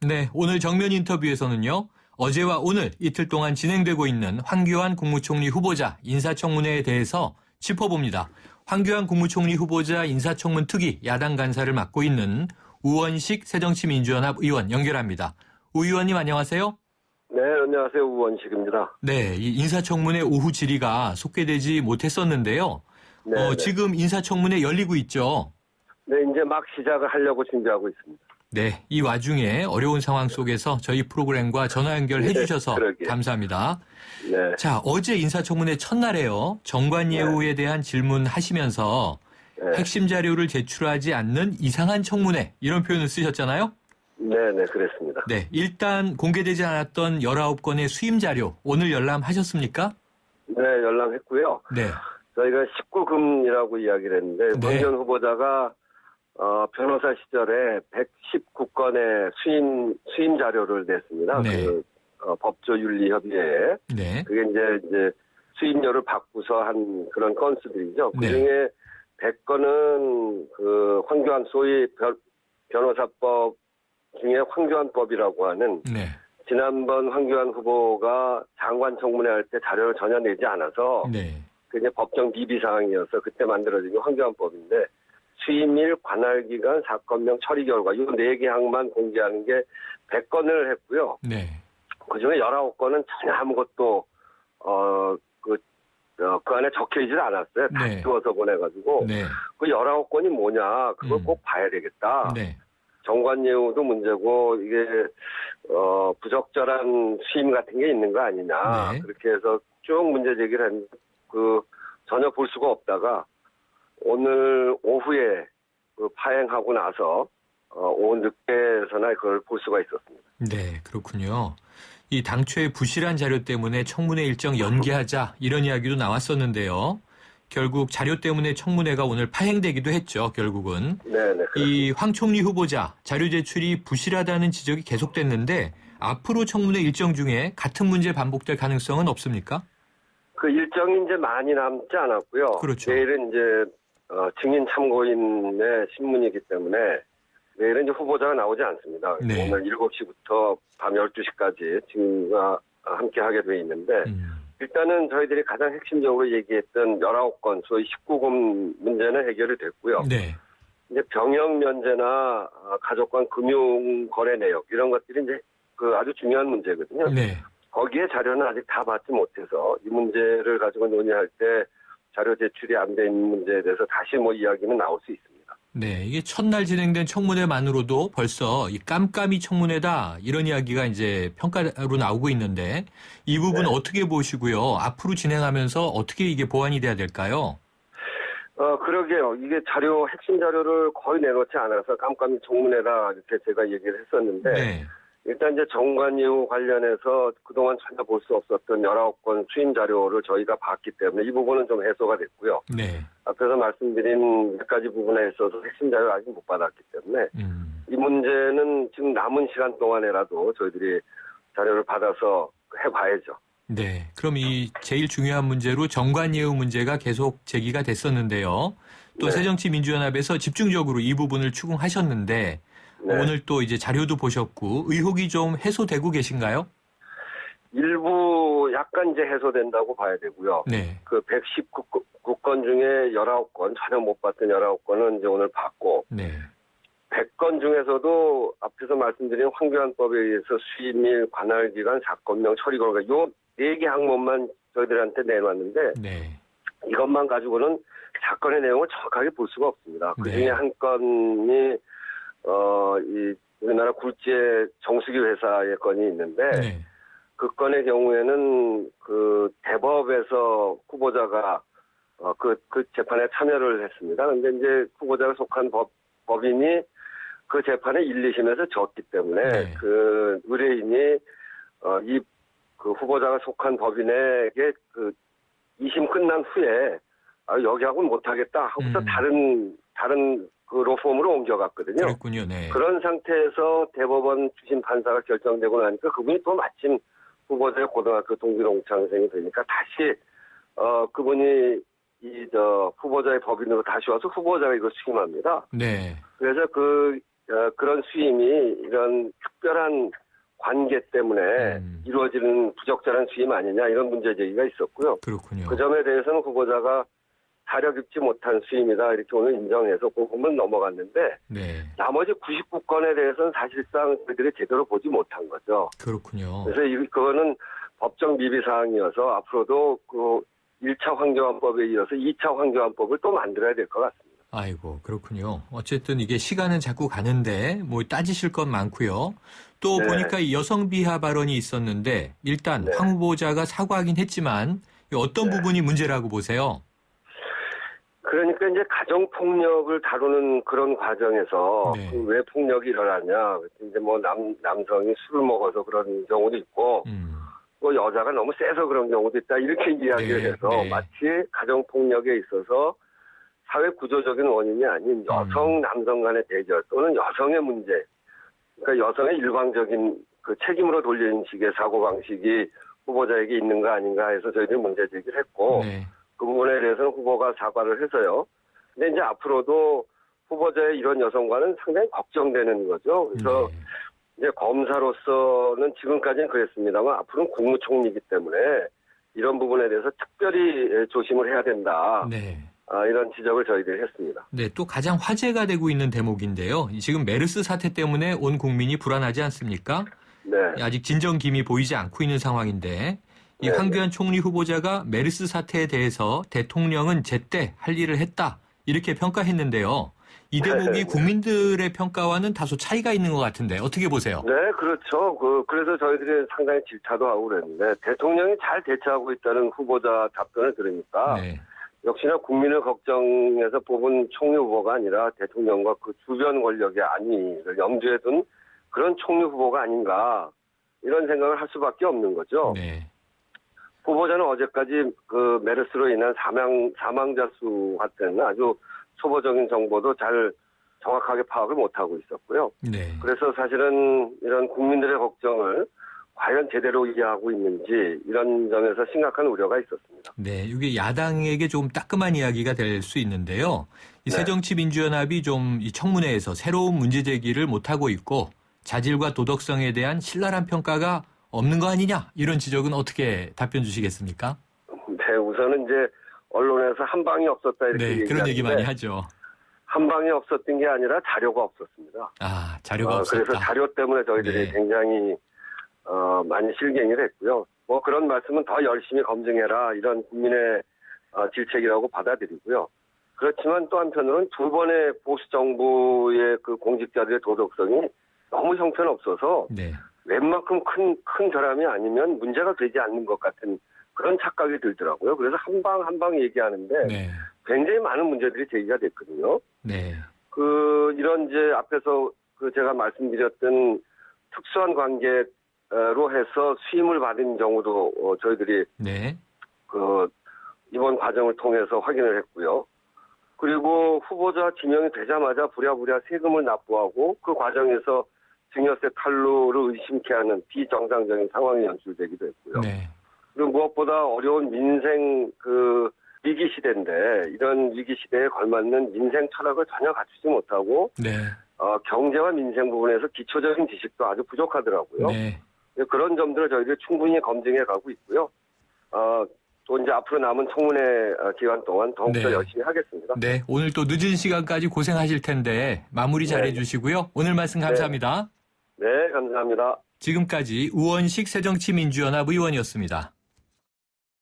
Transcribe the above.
네, 오늘 정면 인터뷰에서는요. 어제와 오늘 이틀 동안 진행되고 있는 황교안 국무총리 후보자 인사청문회에 대해서 짚어봅니다. 황교안 국무총리 후보자 인사청문 특위 야당 간사를 맡고 있는 우원식 새정치민주연합 의원 연결합니다. 우 의원님 안녕하세요. 네, 안녕하세요. 우원식입니다. 네, 이 인사청문회 오후 질의가 속개되지 못했었는데요. 네, 지금 인사청문회 열리고 있죠. 네, 이제 막 시작을 하려고 준비하고 있습니다. 네, 이 와중에 어려운 상황 속에서 저희 프로그램과 전화 연결해 주셔서 감사합니다. 네. 자, 어제 인사청문회 첫날에요. 정관예우에 대한 질문하시면서 핵심 자료를 제출하지 않는 이상한 청문회 이런 표현을 쓰셨잖아요. 네, 네, 그랬습니다. 네, 일단 공개되지 않았던 19건의 수임 자료 오늘 열람하셨습니까? 네, 열람했고요. 네. 저희가 19금이라고 이야기를 했는데 네. 황교안 후보자가 변호사 시절에 119건의 수임 자료를 냈습니다. 네. 법조윤리협의회에. 네. 그게 이제 수임료를 받고서 한 그런 건수들이죠. 네. 그중에 100건은 그 황교안 소위 변호사법 중에 황교안법이라고 하는 네. 지난번 황교안 후보가 장관 청문회 할 때 자료를 전혀 내지 않아서 네. 그게 법정 비비 사항이어서 그때 만들어진 게 황교안법인데 수임일, 관할기간, 사건명, 처리 결과 이 4개 항만 공개하는 게 100건을 했고요. 네. 그중에 19건은 전혀 아무것도 그 안에 적혀있질 않았어요. 다 네. 지워서 보내가지고 네. 그 19건이 뭐냐 그걸 꼭 봐야 되겠다. 네. 정관예우도 문제고 이게 부적절한 수임 같은 게 있는 거 아니냐. 네. 그렇게 해서 쭉 문제 제기를 했는데 전혀 볼 수가 없다가 오늘 오후에 파행하고 나서 오후 늦게서나 그걸 볼 수가 있었습니다. 네, 그렇군요. 이 당초의 부실한 자료 때문에 청문회 일정 연기하자 이런 이야기도 나왔었는데요. 결국 자료 때문에 청문회가 오늘 파행되기도 했죠. 결국은. 네네. 이 황 총리 후보자 자료 제출이 부실하다는 지적이 계속됐는데 앞으로 청문회 일정 중에 같은 문제 반복될 가능성은 없습니까? 그 일정이 이제 많이 남지 않았고요. 그렇죠. 내일은 이제 증인 참고인의 신문이기 때문에 내일은 이제 후보자가 나오지 않습니다. 네. 오늘 7시부터 밤 12시까지 증인과 함께 하게 돼 있는데 일단은 저희들이 가장 핵심적으로 얘기했던 19건, 소위 19금 문제는 해결이 됐고요. 네. 이제 병역 면제나 가족 간 금융 거래 내역 이런 것들이 이제 아주 중요한 문제거든요. 네. 거기에 자료는 아직 다 받지 못해서 이 문제를 가지고 논의할 때 자료 제출이 안 돼 있는 문제에 대해서 다시 이야기는 나올 수 있습니다. 네, 이게 첫날 진행된 청문회만으로도 벌써 이 깜깜이 청문회다 이런 이야기가 이제 평가로 나오고 있는데 이 부분 네. 어떻게 보시고요? 앞으로 진행하면서 어떻게 이게 보완이 돼야 될까요? 그러게요. 이게 핵심 자료를 거의 내놓지 않아서 깜깜이 청문회다 이렇게 제가 얘기를 했었는데 네. 일단 이제 정관예우 관련해서 그동안 전혀 볼 수 없었던 19건 수임 자료를 저희가 봤기 때문에 이 부분은 좀 해소가 됐고요. 네. 앞에서 말씀드린 몇 가지 부분에 있어서 핵심 자료를 아직 못 받았기 때문에 이 문제는 지금 남은 시간 동안에라도 저희들이 자료를 받아서 해봐야죠. 네. 그럼 이 제일 중요한 문제로 정관예우 문제가 계속 제기가 됐었는데요. 또 네. 새정치민주연합에서 집중적으로 이 부분을 추궁하셨는데 네. 오늘 또 이제 자료도 보셨고 의혹이 좀 해소되고 계신가요? 일부 약간 이제 해소된다고 봐야 되고요. 네. 그 119건 중에 19건, 전혀 못 봤던 19건은 이제 오늘 봤고, 네. 100건 중에서도 앞에서 말씀드린 황교안법에 의해서 수임일, 관할기간, 사건명, 처리 결과 요 4개 항목만 저희들한테 내놨는데, 네. 이것만 가지고는 사건의 내용을 정확하게 볼 수가 없습니다. 그 중에 네. 한 건이, 이 우리나라 굴지의 정수기 회사의 건이 있는데, 네. 그 건의 경우에는 그 대법에서 후보자가 그 재판에 참여를 했습니다. 근데 이제 후보자가 속한 법인이 그 재판에 1, 2심에서 졌기 때문에 네. 그 의뢰인이 그 후보자가 속한 법인에게 그 2심 끝난 후에 여기하고는 못하겠다 하고서 다른 그 로펌으로 옮겨갔거든요. 그렇군요. 네. 그런 상태에서 대법원 주심 판사가 결정되고 나니까 그분이 또 마침 후보자의 고등학교 동기 동창생이 되니까 다시 그분이 후보자의 법인으로 다시 와서 후보자가 이걸 수임합니다. 네. 그래서 그 그런 수임이 이런 특별한 관계 때문에 이루어지는 부적절한 수임 아니냐 이런 문제 제기가 있었고요. 그렇군요. 그 점에 대해서는 후보자가 사력 입지 못한 수임이다 이렇게 오늘 인정해서 그 부분 넘어갔는데 네. 나머지 99건에 대해서는 사실상 저희들이 제대로 보지 못한 거죠. 그렇군요. 그래서 그거는 법정 미비 사항이어서 앞으로도 그 1차 황교안법에 이어서 2차 황교안법을 또 만들어야 될 것 같습니다. 아이고, 그렇군요. 어쨌든 이게 시간은 자꾸 가는데 뭐 따지실 건 많고요. 또 네. 보니까 이 여성 비하 발언이 있었는데 일단 네. 황 후보자가 사과하긴 했지만 어떤 네. 부분이 문제라고 보세요? 그러니까 이제 가정폭력을 다루는 그런 과정에서 네. 그 왜 폭력이 일어나냐. 이제 뭐 남성이 술을 먹어서 그런 경우도 있고 또 여자가 너무 세서 그런 경우도 있다. 이렇게 이야기를 네, 해서 네. 마치 가정폭력에 있어서 사회 구조적인 원인이 아닌 여성, 남성 간의 대결 또는 여성의 문제. 그러니까 여성의 일방적인 그 책임으로 돌리는 식의 사고방식이 후보자에게 있는 거 아닌가 해서 저희들이 문제 제기를 했고 네. 그 부분에 대해서는 후보가 사과를 해서요. 근데 이제 앞으로도 후보자의 이런 여성과는 상당히 걱정되는 거죠. 그래서 네. 이제 검사로서는 지금까지는 그랬습니다만 앞으로는 국무총리이기 때문에 이런 부분에 대해서 특별히 조심을 해야 된다. 네. 이런 지적을 저희들이 했습니다. 네, 또 가장 화제가 되고 있는 대목인데요. 지금 메르스 사태 때문에 온 국민이 불안하지 않습니까? 네. 아직 진정김이 보이지 않고 있는 상황인데 이 네. 황교안 총리 후보자가 메르스 사태에 대해서 대통령은 제때 할 일을 했다 이렇게 평가했는데요. 이 대목이 국민들의 평가와는 다소 차이가 있는 것 같은데 어떻게 보세요? 네, 그렇죠. 그래서 저희들이 상당히 질타도 하고 그랬는데 대통령이 잘 대처하고 있다는 후보자 답변을 들으니까 네. 역시나 국민을 걱정해서 뽑은 총리 후보가 아니라 대통령과 그 주변 권력의 안위를 염두에 둔 그런 총리 후보가 아닌가 이런 생각을 할 수밖에 없는 거죠. 네. 후보자는 어제까지 그 메르스로 인한 사망자 수 같은 아주 초보적인 정보도 잘 정확하게 파악을 못하고 있었고요. 네. 그래서 사실은 이런 국민들의 걱정을 과연 제대로 이해하고 있는지 이런 점에서 심각한 우려가 있었습니다. 네, 이게 야당에게 좀 따끔한 이야기가 될 수 있는데요. 이 네. 새정치민주연합이 좀 이 청문회에서 새로운 문제 제기를 못하고 있고 자질과 도덕성에 대한 신랄한 평가가 없는 거 아니냐 이런 지적은 어떻게 답변 주시겠습니까? 네, 우선은 이제 언론에서 한 방이 없었다 이렇게 네, 그런 얘기 많이 하죠. 한 방이 없었던 게 아니라 자료가 없었습니다. 아, 자료가 없었다. 그래서 자료 때문에 저희들이 네. 굉장히 많이 실갱이를 했고요. 뭐 그런 말씀은 더 열심히 검증해라 이런 국민의 질책이라고 받아들이고요. 그렇지만 또 한편으로는 두 번의 보수 정부의 그 공직자들의 도덕성이 너무 형편없어서 네. 웬만큼 큰 결함이 아니면 문제가 되지 않는 것 같은 그런 착각이 들더라고요. 그래서 한 방 얘기하는데 네. 굉장히 많은 문제들이 제기가 됐거든요. 네. 이런 이제 앞에서 제가 말씀드렸던 특수한 관계로 해서 수임을 받은 경우도 저희들이 네. 이번 과정을 통해서 확인을 했고요. 그리고 후보자 지명이 되자마자 부랴부랴 세금을 납부하고 그 과정에서 증여세 탈루를 의심케 하는 비정상적인 상황이 연출되기도 했고요. 네. 그리고 무엇보다 어려운 민생 위기 시대인데 이런 위기 시대에 걸맞는 민생 철학을 전혀 갖추지 못하고 네. 경제와 민생 부분에서 기초적인 지식도 아주 부족하더라고요. 네. 그런 점들을 저희들이 충분히 검증해 가고 있고요. 또 이제 앞으로 남은 청문회 기간 동안 더욱더 네. 열심히 하겠습니다. 네. 오늘 또 늦은 시간까지 고생하실 텐데 마무리 잘 네. 해주시고요. 오늘 말씀 감사합니다. 네, 감사합니다. 지금까지 우원식 새정치민주연합 의원이었습니다.